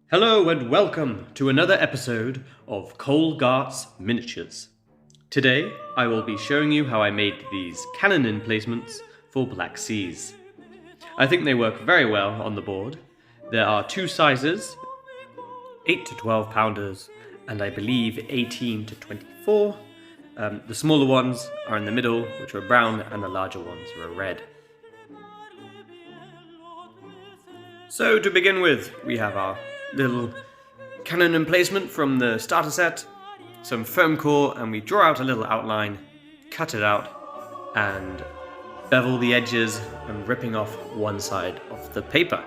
Hello and welcome to another episode of Kolgarts Miniatures. Today I will be showing you how I made these cannon emplacements for Black Seas. I think they work very well on the board. There are two sizes, 8 to 12 pounders and I believe 18 to 24. The smaller ones are in the middle, which are brown, and the larger ones are red. So to begin with, we have our little cannon emplacement from the starter set, some Foamecore, and we draw out a little outline, cut it out, and bevel the edges and ripping off one side of the paper.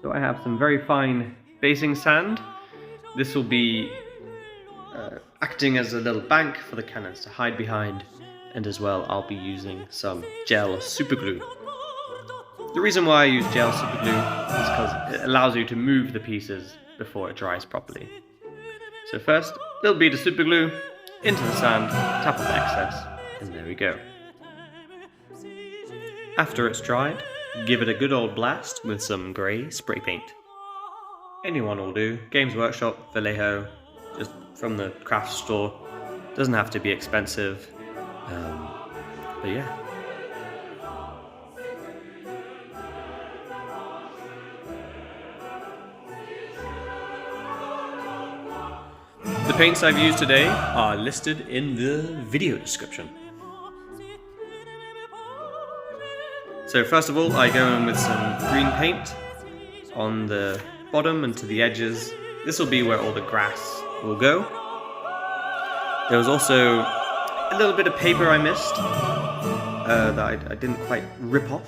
So I have some very fine basing sand. This will be acting as a little bank for the cannons to hide behind, and as well I'll be using some gel superglue. The reason why I use gel superglue is because it allows you to move the pieces before it dries properly. So first, a little bead of superglue into the sand, tap off the excess, and there we go. After it's dried, give it a good old blast with some grey spray paint. Anyone will do. Games Workshop, Vallejo, just from the craft store. Doesn't have to be expensive, but yeah. The paints I've used today are listed in the video description. So first of all, I go in with some green paint on the bottom and to the edges. This will be where all the grass will go. There was also a little bit of paper I missed that I didn't quite rip off,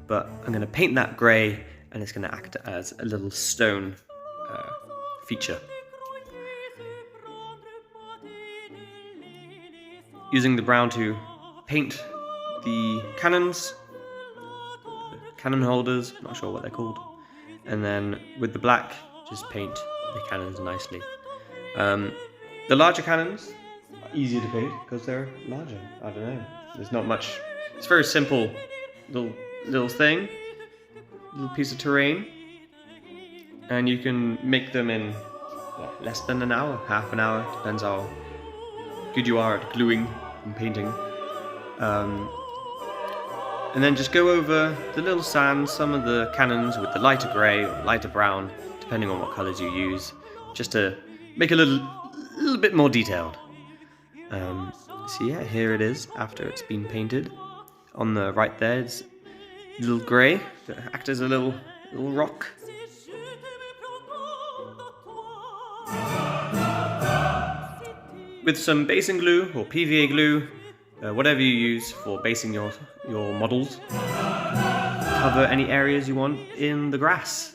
but I'm going to paint that grey and it's going to act as a little stone feature. Using the brown to paint the cannons, the cannon holders, not sure what they're called, and then with the black just paint the cannons nicely. The larger cannons are easier to paint because they're larger. I don't know. There's not much. It's a very simple little thing, little piece of terrain, and you can make them in less than an hour, half an hour, depends how good you are at gluing and painting. And then just go over the little sand, some of the cannons with the lighter grey or lighter brown, depending on what colours you use, just to make it a little bit more detailed. So yeah, here it is after it's been painted. On the right there is a little grey that acts as a little rock. With some basing glue or PVA glue, whatever you use for basing your models, cover any areas you want in the grass,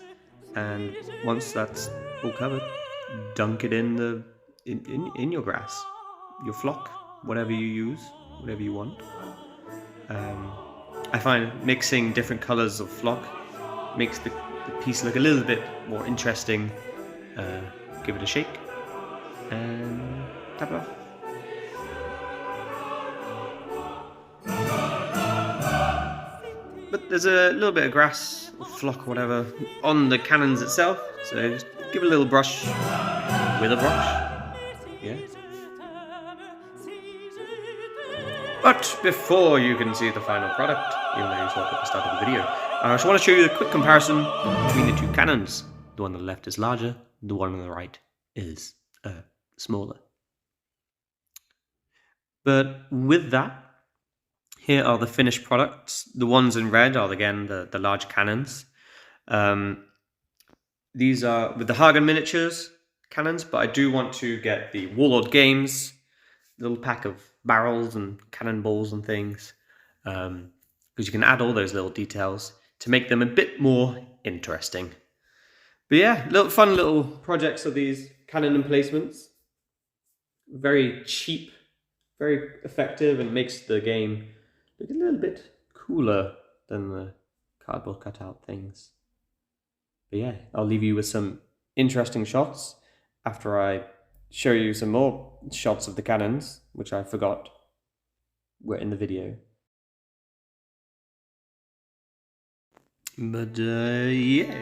and once that's all covered, dunk it in your grass, your flock, whatever you use, whatever you want. I find mixing different colors of flock makes the piece look a little bit more interesting. Give it a shake and tap it off. But there's a little bit of grass, or flock, or whatever, on the cannons itself, so just give it a little brush with a brush. Yeah. But before you can see the final product, even though you saw it at the start of the video, I just want to show you a quick comparison between the two cannons. The one on the left is larger, the one on the right is smaller. But with that, here are the finished products. The ones in red are, again, the large cannons. These are with the Hagen Miniatures cannons, but I do want to get the Warlord Games little pack of barrels and cannonballs and things, because you can add all those little details to make them a bit more interesting. But yeah, fun little projects of these cannon emplacements. Very cheap, very effective, and makes the game look a little bit cooler than the cardboard cutout things. But yeah, I'll leave you with some interesting shots after I show you some more shots of the cannons, which I forgot were in the video. But yeah.